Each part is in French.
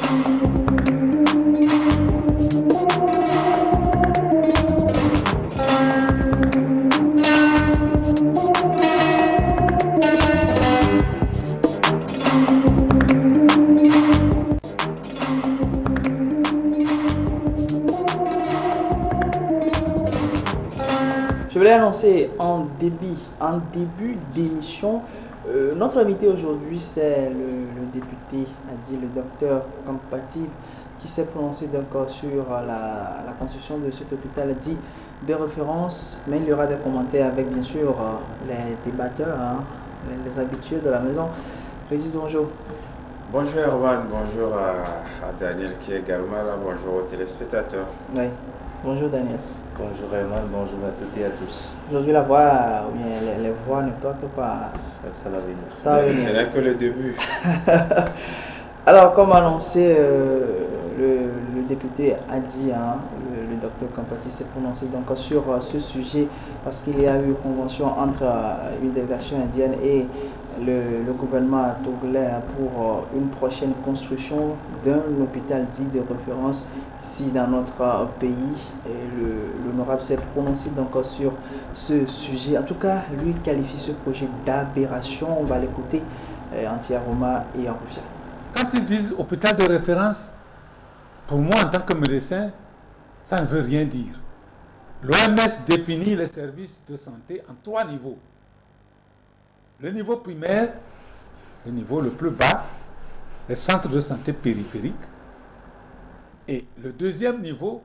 Je voulais annoncer en début d'émission, notre invité aujourd'hui c'est le député, a dit le docteur Kampativ, qui s'est prononcé donc sur la construction de cet hôpital dit de référence, mais il y aura des commentaires avec bien sûr les débatteurs, hein, les habitués de la maison. Régis, bonjour. Bonjour Erwan, bonjour à Daniel qui est également là, bonjour aux téléspectateurs. Oui, bonjour Daniel. Bonjour Erwan, bonjour à toutes et à tous. Aujourd'hui la voix, les voix ne partent pas. Ça va venir. Ça va venir. Ce n'est que le début. Alors, comme annoncé, le député a dit, hein, le docteur Kampativ s'est prononcé donc sur ce sujet parce qu'il y a eu une convention entre une délégation indienne et le gouvernement togolais pour une prochaine construction d'un hôpital dit de référence ici dans notre pays. L'honorable s'est prononcé donc sur ce sujet. En tout cas, lui qualifie ce projet d'aberration. On va l'écouter entièrement et en revient. Quand ils disent hôpital de référence, pour moi en tant que médecin, ça ne veut rien dire. L'OMS définit les services de santé en 3 niveaux. Le niveau primaire, le niveau le plus bas, les centres de santé périphériques. Et le deuxième niveau,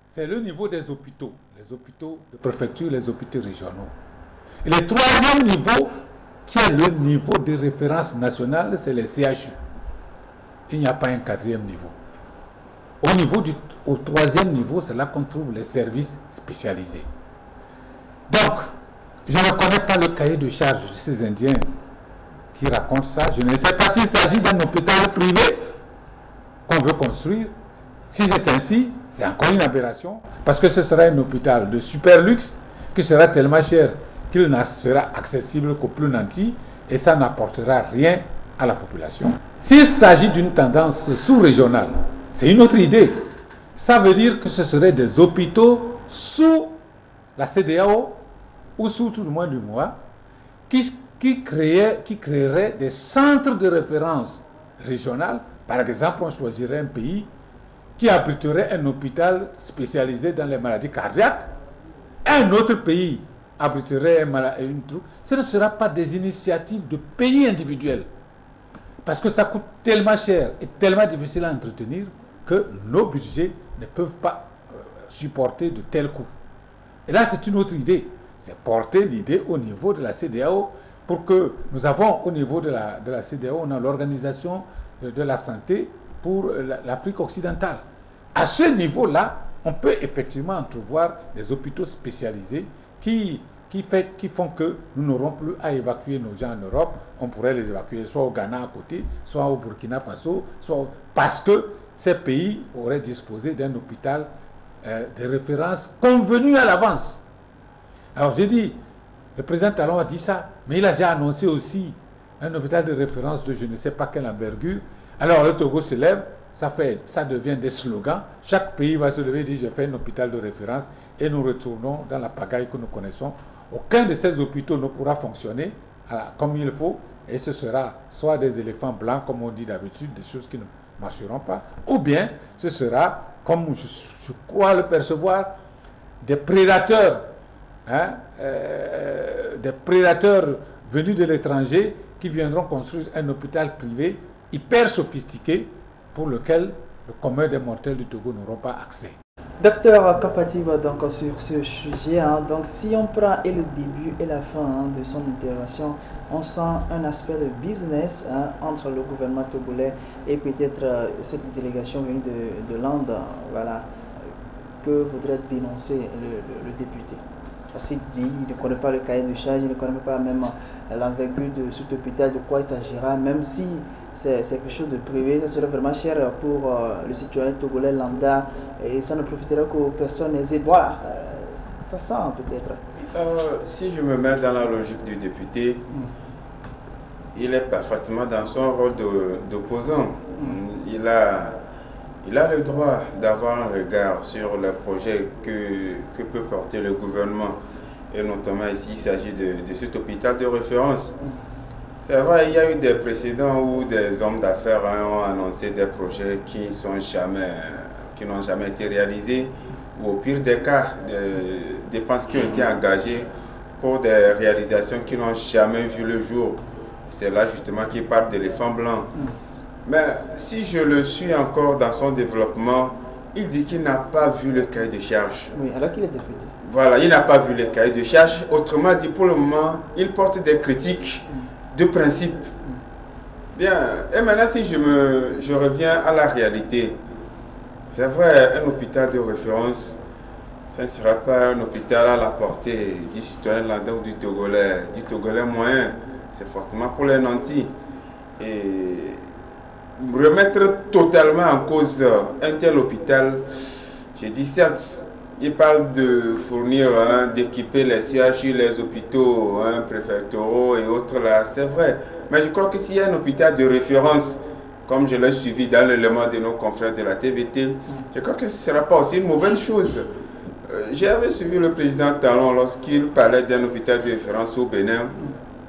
c'est le niveau des hôpitaux, les hôpitaux de préfecture, les hôpitaux régionaux. Et le troisième niveau, qui est le niveau de référence nationale, c'est les CHU. Il n'y a pas un quatrième niveau. Au troisième niveau, c'est là qu'on trouve les services spécialisés. Donc, je ne connais pas le cahier de charge de ces Indiens qui racontent ça. Je ne sais pas s'il s'agit d'un hôpital privé qu'on veut construire. Si c'est ainsi, c'est encore une aberration, parce que ce sera un hôpital de super luxe qui sera tellement cher qu'il ne sera accessible qu'aux plus nantis et ça n'apportera rien à la population. S'il s'agit d'une tendance sous-régionale, c'est une autre idée. Ça veut dire que ce seraient des hôpitaux sous la CEDEAO ou sous tout le moins l'UMOA qui créeraient des centres de référence régionales. Par exemple, on choisirait un pays qui abriterait un hôpital spécialisé dans les maladies cardiaques. Un autre pays abriterait une troupe. Ce ne sera pas des initiatives de pays individuels. Parce que ça coûte tellement cher et tellement difficile à entretenir que nos budgets ne peuvent pas supporter de tels coûts. Et là, c'est une autre idée. C'est porter l'idée au niveau de la CEDEAO pour que nous avons au niveau de la CEDEAO, on a l'organisation de la santé pour l'Afrique occidentale. À ce niveau-là, on peut effectivement entrevoir des hôpitaux spécialisés qui font que nous n'aurons plus à évacuer nos gens en Europe. On pourrait les évacuer soit au Ghana à côté, soit au Burkina Faso, parce que ces pays auraient disposé d'un hôpital de référence convenu à l'avance. Alors j'ai dit, le président Talon a dit ça, mais il a déjà annoncé aussi un hôpital de référence de je ne sais pas quelle envergure. Alors le Togo se lève, ça devient des slogans. Chaque pays va se lever et dire je fais un hôpital de référence et nous retournons dans la pagaille que nous connaissons. Aucun de ces hôpitaux ne pourra fonctionner comme il faut et ce sera soit des éléphants blancs comme on dit d'habitude, des choses qui ne marcheront pas, ou bien ce sera, comme je crois le percevoir, des prédateurs, des prédateurs venus de l'étranger qui viendront construire un hôpital privé hyper sophistiqué pour lequel le commun des mortels du Togo n'auront pas accès. Docteur Kampativ, donc sur ce sujet, donc si on prend et le début et la fin de son intervention, on sent un aspect de business entre le gouvernement togolais et peut-être cette délégation venue de l'Inde, voilà, que voudrait dénoncer le député. Parce qu'il dit, il ne connaît pas le cahier de charge, il ne connaît pas même l'envergure de cet hôpital, de quoi il s'agira, même si c'est quelque chose de privé, ça serait vraiment cher pour le citoyen togolais lambda et ça ne profiterait qu'aux personnes aisées. Voilà, ça sent peut-être. Si je me mets dans la logique du député, il est parfaitement dans son rôle d'opposant. Il il a le droit d'avoir un regard sur le projet que peut porter le gouvernement. Et notamment ici, il s'agit de cet hôpital de référence. C'est vrai, il y a eu des précédents où des hommes d'affaires ont annoncé des projets qui n'ont jamais été réalisés, ou au pire des cas, des dépenses qui ont été engagées pour des réalisations qui n'ont jamais vu le jour. C'est là justement qu'il parle d'éléphant blanc. Mais si je le suis encore dans son développement, il dit qu'il n'a pas vu le cahier de charges. Oui, alors qu'il est député. Voilà, il n'a pas vu le cahier de charges. Autrement dit, pour le moment, il porte des critiques de principe. Bien, et maintenant si je reviens à la réalité, c'est vrai, un hôpital de référence, ça ne sera pas un hôpital à la portée du citoyen lambda ou du Togolais moyen. C'est forcément pour les nantis. Et remettre totalement en cause un tel hôpital, j'ai dit certes, il parle de fournir, d'équiper les CHU, les hôpitaux préfectoraux et autres là, c'est vrai. Mais je crois que s'il y a un hôpital de référence, comme je l'ai suivi dans l'élément de nos confrères de la TVT, je crois que ce ne sera pas aussi une mauvaise chose. J'avais suivi le président Talon lorsqu'il parlait d'un hôpital de référence au Bénin,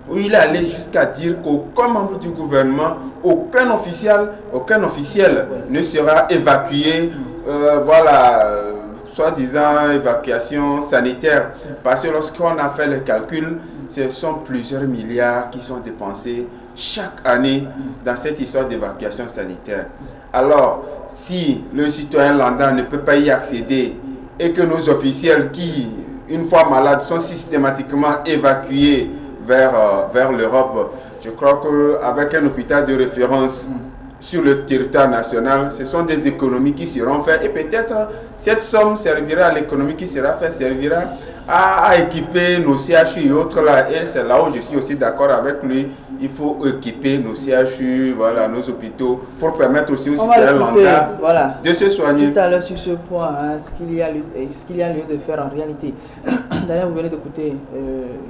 où il allait jusqu'à dire qu'aucun membre du gouvernement, aucun officiel ne sera évacué, soi-disant évacuation sanitaire. Parce que lorsqu'on a fait les calculs, ce sont plusieurs milliards qui sont dépensés chaque année dans cette histoire d'évacuation sanitaire. Alors, si le citoyen lambda ne peut pas y accéder et que nos officiels qui, une fois malades, sont systématiquement évacués vers l'Europe, je crois qu'avec un hôpital de référence sur le territoire national, ce sont des économies qui seront faites et peut-être cette somme servira à l'économie qui sera faite, servira à équiper nos CHU et autres là. Et c'est là où je suis aussi d'accord avec lui. Il faut équiper nos CHU, voilà, nos hôpitaux pour permettre aussi aux citoyens lambda de se soigner. Tout à l'heure sur ce point, ce qu'il y a lieu de faire en réalité. D'ailleurs, vous venez d'écouter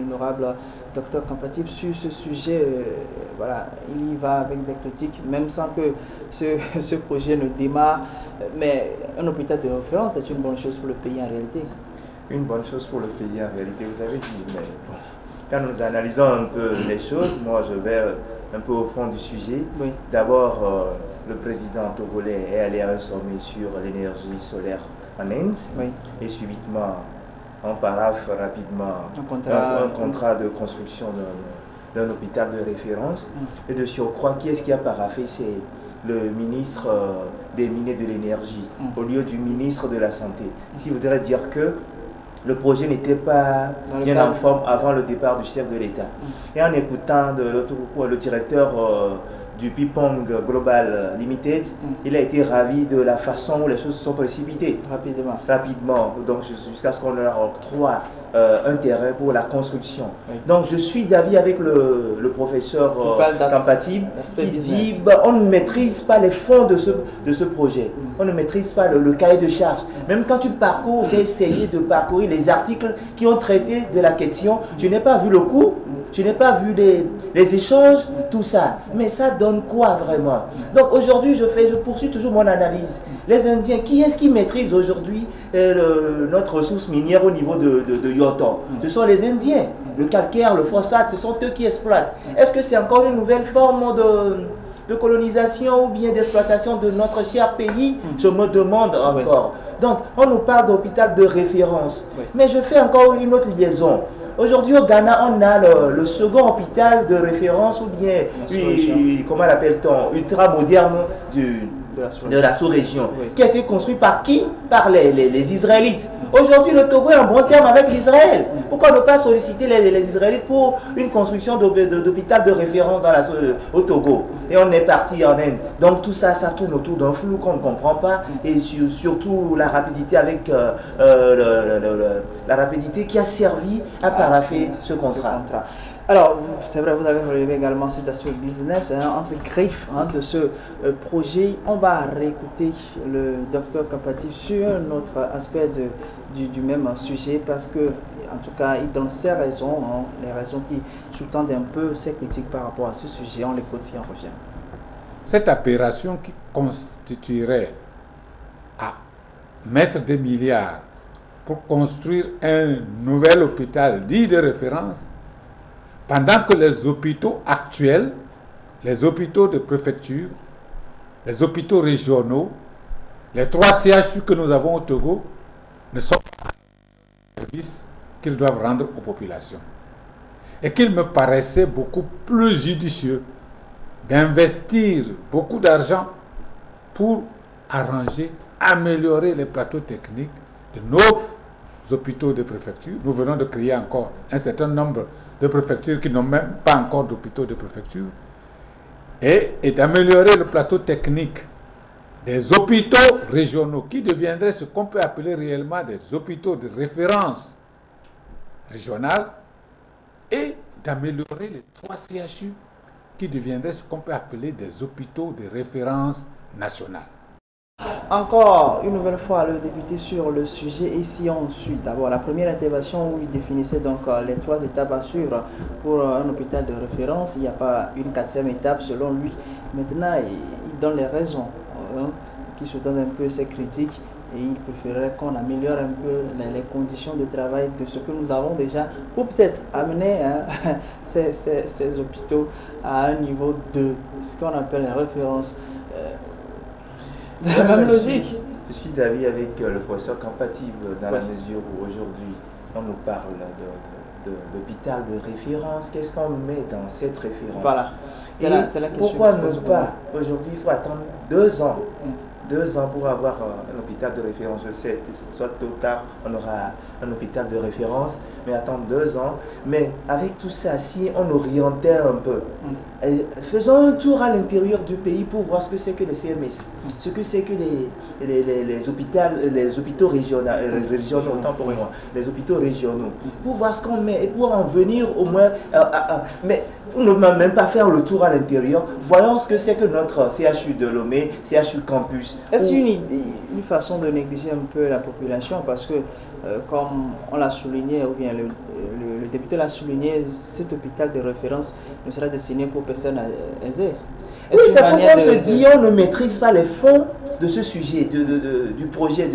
l'honorable Dr Kampativ sur ce sujet. Voilà, il y va avec des critiques, même sans que ce projet ne démarre. Mais un hôpital de référence, c'est une bonne chose pour le pays en réalité. Une bonne chose pour le pays en réalité, vous avez dit, mais bon, quand nous analysons un peu les choses, moi je vais un peu au fond du sujet. Oui. D'abord, le président togolais est allé à un sommet sur l'énergie solaire en Inde, oui. Et subitement, on paraphe rapidement un contrat de construction d'un hôpital de référence. Et de surcroît, qui est-ce qui a paraphé? C'est le ministre des Mines et de l'Énergie, au lieu du ministre de la Santé. Ce qui voudrait dire que le projet n'était pas bien en forme avant le départ du chef de l'État. Et en écoutant le directeur du Pipong Global Limited, il a été ravi de la façon où les choses se sont précipitées. Rapidement. Donc jusqu'à ce qu'on leur octroie un terrain pour la construction. Oui. Donc je suis d'avis avec le professeur Kampativ qui dit on ne maîtrise pas les fonds de ce projet. On ne maîtrise pas le cahier de charges. Même quand tu parcours, j'ai essayé de parcourir les articles qui ont traité de la question. Je n'ai pas vu le coût, je n'ai pas vu les échanges, tout ça. Mais ça donne quoi vraiment? Donc aujourd'hui, je poursuis toujours mon analyse. Les Indiens, qui est-ce qui maîtrise aujourd'hui notre ressource minière au niveau de Yoton? Ce sont les Indiens. Le calcaire, le phosphate, ce sont eux qui exploitent. Est-ce que c'est encore une nouvelle forme de colonisation ou bien d'exploitation de notre cher pays? Je me demande encore. Donc, on nous parle d'hôpital de référence. Mais je fais encore une autre liaison. Aujourd'hui au Ghana, on a le second hôpital de référence ou bien, comment l'appelle-t-on, ultra moderne de la sous-région, qui a été construit par qui? Par les Israélites. Aujourd'hui, le Togo est en bon terme avec l'Israël. Pourquoi ne pas solliciter les Israélites pour une construction d'hôpital de référence au Togo? Et on est parti en Inde. Donc tout ça, ça tourne autour d'un flou qu'on ne comprend pas. Et surtout la rapidité avec la rapidité qui a servi à parapher ce contrat. Alors, c'est vrai, vous avez relevé également cet aspect business entre griffes de ce projet. On va réécouter le docteur Kampativ sur un autre aspect du même sujet parce que, en tout cas, il donne ses raisons, les raisons qui sous-tendent un peu ses critiques par rapport à ce sujet. On l'écoute si on revient. cette aberration qui constituerait à mettre des milliards pour construire un nouvel hôpital dit de référence, pendant que les hôpitaux actuels, les hôpitaux de préfecture, les hôpitaux régionaux, les 3 CHU que nous avons au Togo, ne sont pas les services qu'ils doivent rendre aux populations. Et qu'il me paraissait beaucoup plus judicieux d'investir beaucoup d'argent pour arranger, améliorer les plateaux techniques de nos hôpitaux de préfecture. Nous venons de créer encore un certain nombre de préfectures qui n'ont même pas encore d'hôpitaux de préfecture, et d'améliorer le plateau technique des hôpitaux régionaux qui deviendraient ce qu'on peut appeler réellement des hôpitaux de référence régionale, et d'améliorer les 3 CHU qui deviendraient ce qu'on peut appeler des hôpitaux de référence nationale. Encore une nouvelle fois le député sur le sujet, et si on suit d'abord la première intervention où il définissait donc les 3 étapes à suivre pour un hôpital de référence, il n'y a pas une 4e étape selon lui. Maintenant il donne les raisons qui sous-tendent un peu ses critiques, et il préférerait qu'on améliore un peu les conditions de travail de ce que nous avons déjà pour peut-être amener ces hôpitaux à un niveau de ce qu'on appelle les références. De la même logique. Je suis d'avis avec le professeur Compatible dans la mesure où aujourd'hui on nous parle d'hôpital de référence. Qu'est-ce qu'on met dans cette référence? Voilà. C'est la question. Pourquoi ne pas? Aujourd'hui, il faut attendre 2 ans. 2 ans pour avoir un hôpital de référence. Je sais, soit tôt ou tard, on aura un hôpital de référence, mais attendre 2 ans. Mais avec tout ça, si on orientait un peu, faisons un tour à l'intérieur du pays pour voir ce que c'est que les CMS, ce que c'est que les hôpitaux régionaux, autant pour moi, les hôpitaux régionaux, pour voir ce qu'on met et pour en venir au moins, mais pour ne même pas faire le tour à l'intérieur, voyons ce que c'est que notre CHU de Lomé, CHU Campus. Est-ce une façon de négliger un peu la population, parce que comme on l'a souligné, ou bien le député l'a souligné, cet hôpital de référence ne sera destiné pour personnes aisées. Oui, c'est pourquoi on se dit on ne maîtrise pas les fonds de ce sujet, du projet.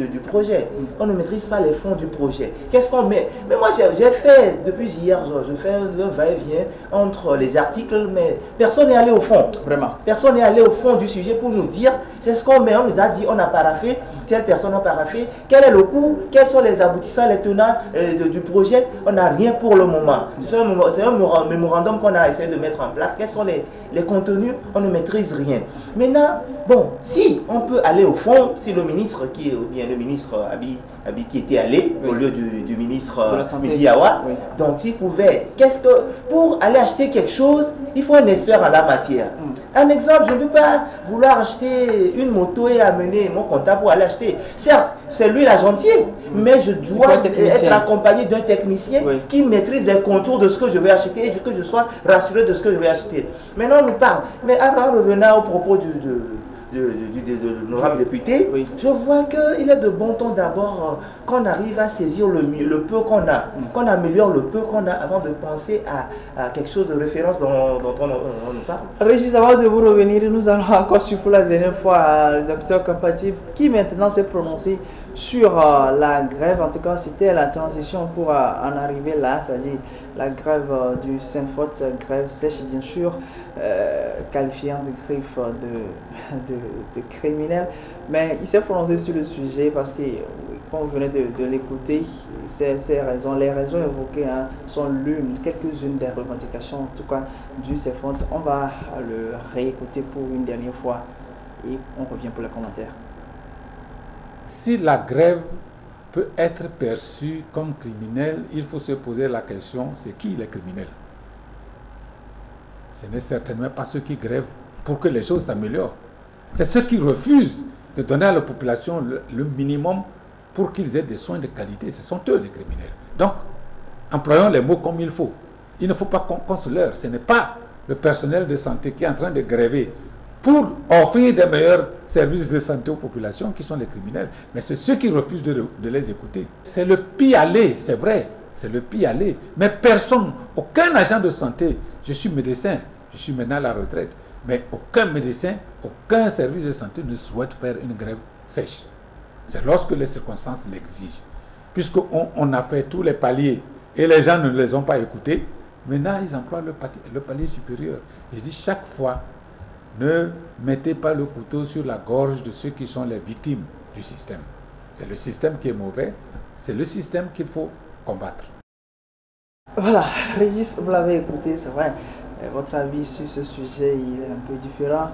On ne maîtrise pas les fonds du projet. Qu'est-ce qu'on met? Mais moi, j'ai fait, depuis hier, je fais un va-et-vient entre les articles, mais personne n'est allé au fond. Vraiment. Personne n'est allé au fond du sujet pour nous dire, c'est ce qu'on met. On nous a dit, on a paraffé, telle personne a paraffé, quel est le coût, quels sont les aboutissants, les tenants du projet. On n'a rien pour le moment. C'est un mémorandum qu'on a essayé de mettre en place. Quels sont les contenus? On ne maîtrise rien. Maintenant, bon, si on peut aller au fond, si le ministre le ministre Abi qui était allé au lieu du ministre Midiawa, donc s'il pouvait, pour aller acheter quelque chose, il faut un expert en la matière. Un exemple, je ne peux pas vouloir acheter une moto et amener mon comptable pour aller acheter. Certes, c'est lui l'agentier, mais je dois être accompagné d'un technicien qui maîtrise les contours de ce que je vais acheter et que je sois rassuré de ce que je vais acheter. Maintenant, on nous parle. Mais avant, revenant au propos de l'honorable député, je vois qu'il est de bon ton d'abord qu'on arrive à saisir le peu qu'on a, qu'on améliore le peu qu'on a avant de penser à quelque chose de référence dont on nous parle. Régis, avant de vous revenir, nous allons encore suivre pour la dernière fois le docteur Compatible qui maintenant s'est prononcé sur la grève. En tout cas, c'était la transition pour en arriver là, c'est-à-dire la grève du Saint-Faute, grève sèche bien sûr, qualifiant de griffe de criminel. Mais il s'est prononcé sur le sujet parce que, quand vous venez de l'écouter, les raisons évoquées sont quelques-unes des revendications, en tout cas du Saint-Faute. On va le réécouter pour une dernière fois et on revient pour les commentaires. Si la grève peut être perçue comme criminelle, il faut se poser la question, c'est qui les criminels? Ce n'est certainement pas ceux qui grèvent pour que les choses s'améliorent. C'est ceux qui refusent de donner à la population le minimum pour qu'ils aient des soins de qualité. Ce sont eux les criminels. Donc, employons les mots comme il faut. Il ne faut pas qu'on se leurre. Ce n'est pas le personnel de santé qui est en train de gréver pour offrir des meilleurs services de santé aux populations qui sont les criminels. Mais c'est ceux qui refusent de les écouter. C'est le pis-aller, c'est vrai. C'est le pis-aller. Mais personne, aucun agent de santé, je suis médecin, je suis maintenant à la retraite, Mais aucun médecin, aucun service de santé ne souhaite faire une grève sèche. C'est lorsque les circonstances l'exigent. Puisqu'on a fait tous les paliers et les gens ne les ont pas écoutés, maintenant ils emploient le palier supérieur. Je dis chaque fois, ne mettez pas le couteau sur la gorge de ceux qui sont les victimes du système. C'est le système qui est mauvais, c'est le système qu'il faut combattre. Voilà, Régis, vous l'avez écouté, c'est vrai. Votre avis sur ce sujet, il est un peu différent,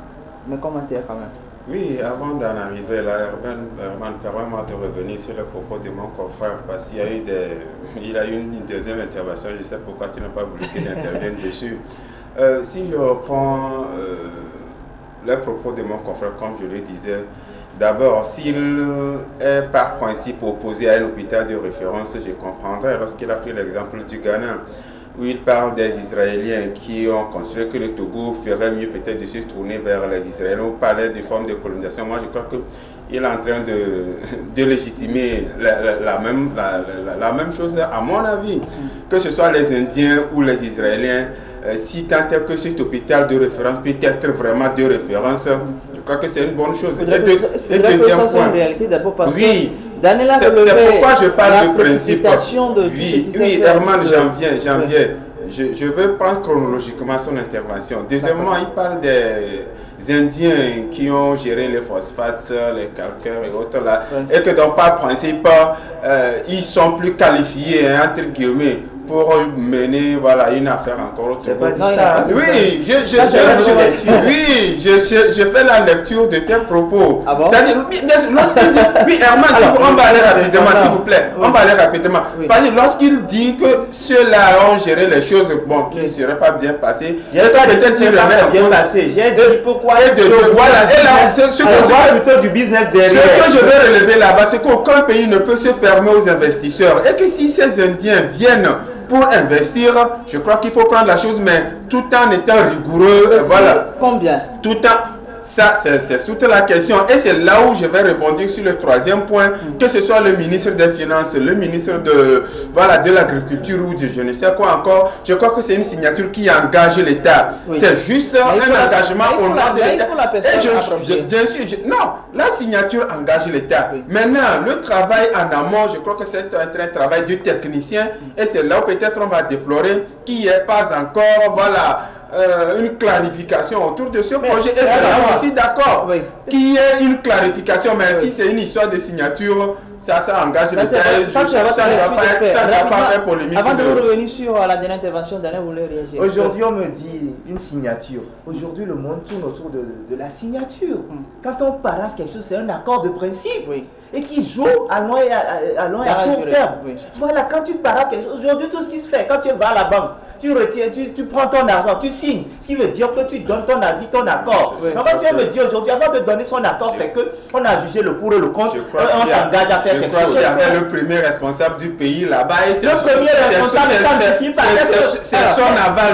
mais commentaire quand même. Oui, avant d'en arriver là, Herman, permets-moi de revenir sur les propos de mon confrère, parce qu'il y a eu une deuxième intervention, je sais pourquoi tu n'as pas voulu qu'il intervienne dessus. Si je reprends les propos de mon confrère, comme je le disais, d'abord, s'il est par principe opposé à un hôpital de référence, je comprendrais lorsqu'il a pris l'exemple du Ghana, où il parle des Israéliens qui ont considéré que le Togo ferait mieux peut-être de se tourner vers les Israéliens, ou parlait de formes de colonisation. Moi, je crois qu'il est en train de légitimer la même chose, à mon avis, que ce soit les Indiens ou les Israéliens. Si tant est que cet hôpital de référence peut être vraiment de référence, je crois que c'est une bonne chose. Il faudrait que ça soit une réalité d'abord parce oui, que Daniela c'est pourquoi je parle de principe. Oui, Herman, j'en viens. Je veux prendre chronologiquement son intervention. Deuxièmement, il parle des Indiens qui ont géré les phosphates, les calcaires et autres là, et que donc par principe, ils sont plus qualifiés, hein, entre guillemets, pour mener voilà, une affaire encore autre. Oui, je fais la lecture de tes propos. Ah bon? Lorsqu'il dit, oui, Herman, on va aller rapidement, s'il vous plaît. On va aller rapidement. Parce que lorsqu'il dit que ceux-là ont géré les choses bon, qui ne seraient pas bien passées, peut-être s'il remet bien passé. J'ai dit pourquoi. Voilà, et là, ce plutôt du business derrière. Ce que je veux relever là-bas, c'est qu'aucun pays ne peut se fermer aux investisseurs. Et que si ces Indiens viennent pour investir, je crois qu'il faut prendre la chose, mais tout en étant rigoureux. Voilà. Combien? Tout en... Ça, c'est toute la question. Et c'est là où je vais rebondir sur le troisième point, que ce soit le ministre des Finances, le ministre de l'Agriculture ou de je ne sais quoi encore. Je crois que c'est une signature qui engage l'État. Oui. C'est juste un engagement au nom de l'État. Bien sûr, non, la signature engage l'État. Oui. Maintenant, le travail en amont, je crois que c'est un travail du technicien. Et c'est là où peut-être on va déplorer qu'il n'y ait pas encore, voilà, une clarification autour de ce projet. Et c'est là aussi d'accord qu'il y ait une clarification, mais si c'est une histoire de signature, ça engage l'État. Ça ne va pas faire polémique. Avant de revenir sur la dernière intervention, Daniel voulait réagir. Aujourd'hui, on me dit une signature. Aujourd'hui, le monde tourne autour de la signature. Quand on paraffe quelque chose, c'est un accord de principe. Oui. Et qui joue à long et à court terme. Oui. Voilà, quand tu paraffes quelque chose, aujourd'hui, tout ce qui se fait, quand tu vas à la banque, tu retiens, tu prends ton argent, tu signes. Ce qui veut dire que tu donnes ton avis, ton accord. Oui, donc, si on me dit aujourd'hui, avant de donner son accord, c'est qu'on a jugé le pour et le contre, on s'engage à faire quelque chose. Il y avait le premier responsable du pays là-bas. Le premier responsable, ça ne suffit pas. C'est son aval,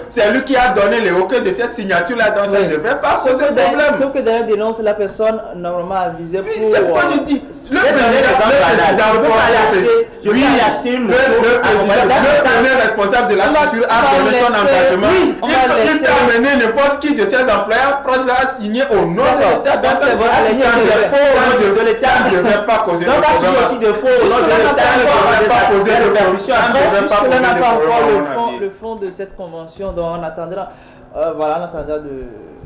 c'est lui qui a donné le OK de cette signature-là, donc ça ne devrait pas poser de problème. Sauf que Daniel dénonce la personne normalement avisée pour... Oui, c'est pourquoi je dis. Le premier responsable de la structure a donné son engagement. Il peut amener n'importe qui de ses employeurs prendre à signer au nom de l'État. Ça, c'est votre de l'État. Ça ne devrait pas causer de problème. Donc, aussi de faux au nom de l'État, ça ne devrait pas poser de problème. On n'a pas encore le fond de cette convention, donc on attendra. Voilà, on attendra de...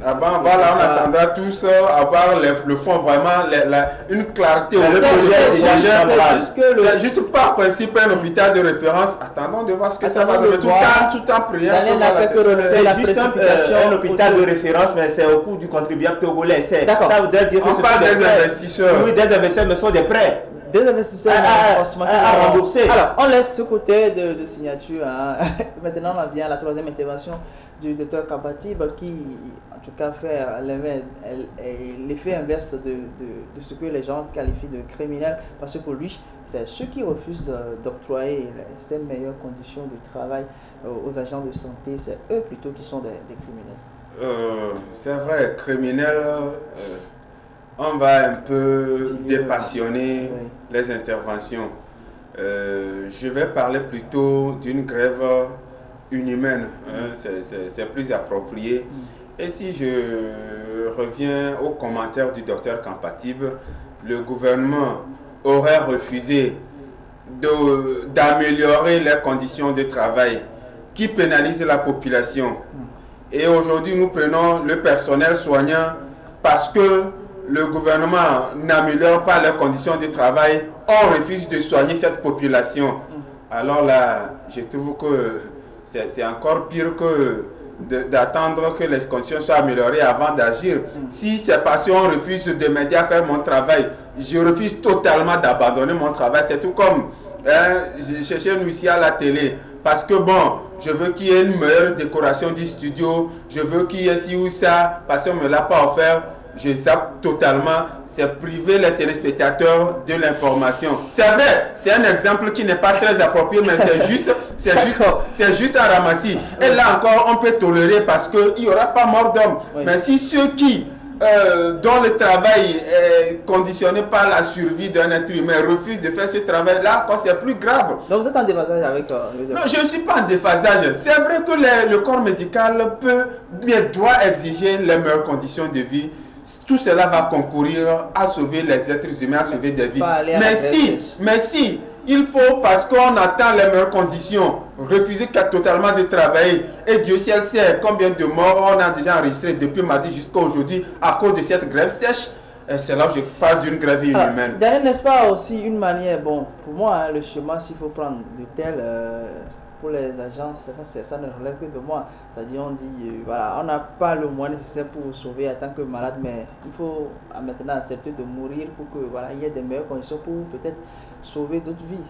Avant, voilà, on attendra tous avoir le fond, vraiment, une clarté au c'est juste par principe un hôpital de référence. Attendons de voir ce que ça va donner tout en priant. C'est juste un hôpital de référence, mais c'est au coût du contribuable togolais. Ça voudrait dire que on parle des investisseurs. Oui, des investisseurs, mais ce sont des prêts. Des investisseurs à rembourser. Alors, on laisse ce côté de signature. Hein. Maintenant, on vient à la troisième intervention du docteur Kabatib qui, en tout cas, fait l'effet inverse de ce que les gens qualifient de criminel. Parce que pour lui, c'est ceux qui refusent d'octroyer ces meilleures conditions de travail aux agents de santé, c'est eux plutôt qui sont des criminels. C'est vrai, criminels... on va un peu dépassionner les interventions. Je vais parler plutôt d'une grève inhumaine, hein, c'est plus approprié. Et si je reviens aux commentaires du docteur Kampatib, le gouvernement aurait refusé d'améliorer les conditions de travail qui pénalisent la population. Et aujourd'hui, nous prenons le personnel soignant parce que le gouvernement n'améliore pas les conditions de travail, on refuse de soigner cette population. Alors là, je trouve que c'est encore pire que d'attendre que les conditions soient améliorées avant d'agir. Si c'est parce qu'on refuse de m'aider à faire mon travail, je refuse totalement d'abandonner mon travail. C'est tout comme je cherchais une ici à la télé. Parce que bon, je veux qu'il y ait une meilleure décoration du studio, je veux qu'il y ait ci ou ça, parce qu'on ne me l'a pas offert, je zappe totalement. C'est priver les téléspectateurs de l'information. C'est vrai, c'est un exemple qui n'est pas très approprié, mais c'est juste un ramassis. Et là encore, on peut tolérer parce qu'il n'y aura pas mort d'homme. Oui. Mais si ceux qui, dont le travail est conditionné par la survie d'un être humain, refusent de faire ce travail-là, c'est plus grave. Donc vous êtes en déphasage avec... Non, je ne suis pas en déphasage. C'est vrai que le corps médical doit exiger les meilleures conditions de vie. Tout cela va concourir à sauver les êtres humains, à sauver des vies. Mais si, il faut, parce qu'on attend les meilleures conditions, refuser totalement de travailler. Et Dieu seul sait combien de morts on a déjà enregistré depuis mardi jusqu'à aujourd'hui à cause de cette grève sèche. C'est là où je parle d'une grève inhumaine. D'ailleurs, n'est-ce pas aussi une manière, bon, pour moi, hein, le chemin, s'il faut prendre de tel... pour les agents, ça ne relève que de moi. C'est-à-dire, on dit, voilà, on n'a pas le moyen nécessaire pour sauver en tant que malade, mais il faut maintenant accepter de mourir pour que, voilà, il y ait des meilleures conditions pour peut-être sauver d'autres vies.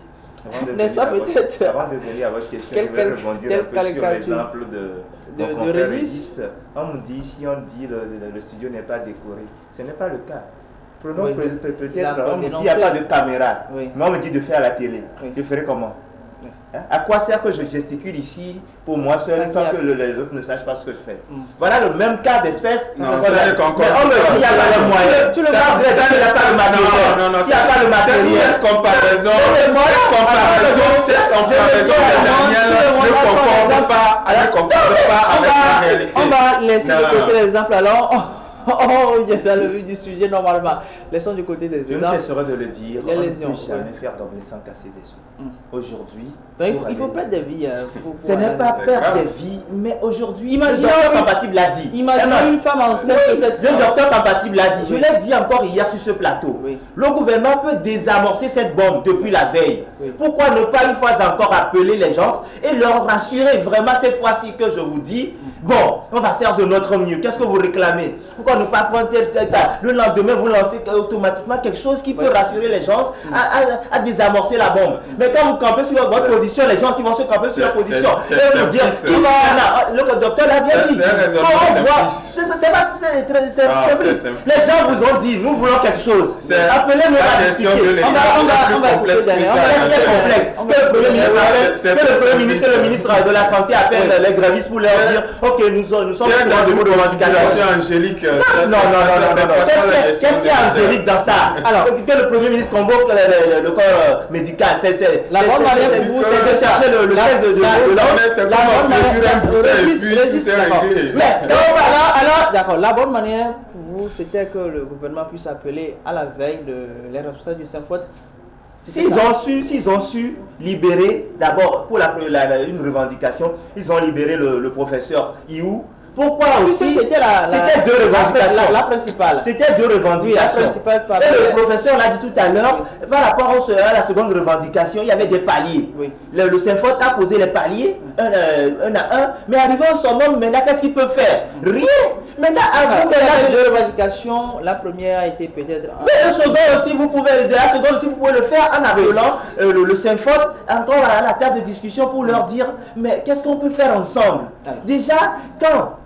N'est-ce pas peut-être? Avant de venir à votre question, je vais rebondir un peu sur l'exemple de Régis. On nous dit, si on dit le studio n'est pas décoré, ce n'est pas le cas. Prenons peut-être, on me dit qu'il n'y a pas de caméra, mais on me dit de faire la télé. Je ferai comment? À quoi sert que je gesticule ici pour moi seul sans que les autres ne sachent pas ce que je fais? Voilà le même cas d'espèce. Non, on me dit qu'il n'y a pas le moyen. Tu le vois, il n'y a pas le matériel. Non, il n'y a pas le matériel. Cette comparaison ne concorde pas avec la réalité. On va laisser de côté l'exemple alors. On vient dans le vif du sujet normalement. Laissons du côté des exemples. Je ne cesserai de le dire. On ne peut jamais faire d'omelette sans casser des œufs. Aujourd'hui, il faut perdre des vies. Ce n'est pas perdre des vies, mais aujourd'hui, imaginez le docteur Kampatib l'a dit. Imaginez une femme enceinte. Le docteur Kampatib l'a dit. Je l'ai dit encore hier sur ce plateau. Le gouvernement peut désamorcer cette bombe depuis la veille. Pourquoi ne pas une fois encore appeler les gens et leur rassurer vraiment cette fois-ci que je vous dis, bon, on va faire de notre mieux. Qu'est-ce que vous réclamez? Pourquoi ne pas prendre tel tas? Le lendemain, vous lancez automatiquement quelque chose qui peut rassurer les gens à désamorcer la bombe. Mais quand vous campez sur votre position, les gens ils vont se camper sur leur position. Et vous dire, le docteur l'a bien dit. Les gens vous ont dit, nous voulons quelque chose. Appelez-nous à discuter. On va écouter derrière. Que le Premier ministre et le ministre de la Santé appellent les grévistes pour leur dire, ok, nous sommes dans de revendications. Angélique. Non. Qu'est-ce qu'il y a Angélique dans ça? Alors, que le Premier ministre convoque le corps médical, la bonne manière pour vous, c'est de chercher le chef de d'accord. La bonne manière pour vous, c'était que le gouvernement puisse appeler à la veille les responsables du Saint-Fouet. S'ils ont su libérer, d'abord, pour une revendication, ils ont libéré le professeur Iou. Pourquoi aussi? C'était deux revendications. La principale. C'était deux revendications. Et le professeur l'a dit tout à l'heure, par rapport à la seconde revendication, il y avait des paliers. Le Saint-Fouet a posé les paliers, un à un, mais arrivé au sommet, maintenant, qu'est-ce qu'il peut faire? Rien. Maintenant, il y avait deux revendications. La première a été peut-être... Mais le second aussi, vous pouvez le faire en appelant le Saint-Fouet encore à la table de discussion pour leur dire, mais qu'est-ce qu'on peut faire ensemble? Déjà, quand...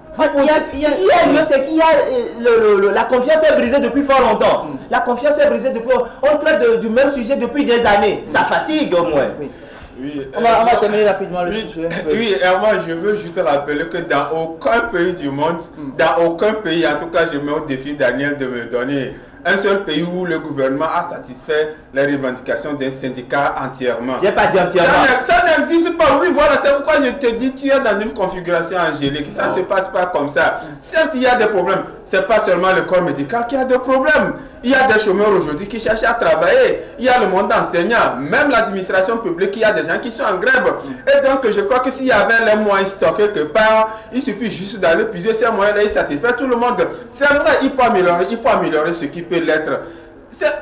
la confiance est brisée depuis fort longtemps. La confiance est brisée depuis... On traite du même sujet depuis des années. Ça fatigue au moins. Oui, on va terminer rapidement le sujet. Oui, et moi je veux juste rappeler que dans aucun pays du monde, dans aucun pays, en tout cas je mets au défi Daniel de me donner un seul pays où le gouvernement a satisfait les revendications d'un syndicat entièrement. J'ai pas dit entièrement. Ça n'existe pas. Oui, voilà, c'est pourquoi je te dis, tu es dans une configuration angélique. Ça ne se passe pas comme ça. Certes, il y a des problèmes. Ce n'est pas seulement le corps médical qui a des problèmes. Il y a des chômeurs aujourd'hui qui cherchent à travailler. Il y a le monde enseignant. Même l'administration publique, il y a des gens qui sont en grève. Et donc, je crois que s'il y avait les moyens stockés quelque part, il suffit juste d'aller puiser ces moyens-là et satisfaire tout le monde. C'est vrai, il faut améliorer ce qui peut l'être.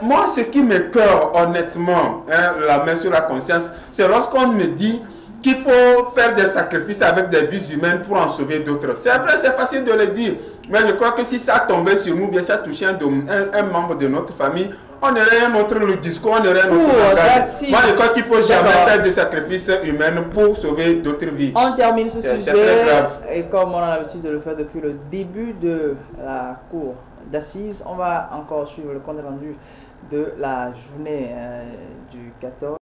Moi, ce qui m'écoeure honnêtement, la main sur la conscience, c'est lorsqu'on me dit qu'il faut faire des sacrifices avec des vies humaines pour en sauver d'autres. C'est vrai, c'est facile de le dire. Mais je crois que si ça tombait sur nous, bien ça touchait un membre de notre famille, on aurait un autre discours, on aurait un autre langage. Moi, je crois qu'il ne faut jamais faire des sacrifices humains pour sauver d'autres vies. On termine ce sujet, et comme on a l'habitude de le faire depuis le début de la cour d'assises, on va encore suivre le compte rendu de la journée du 14.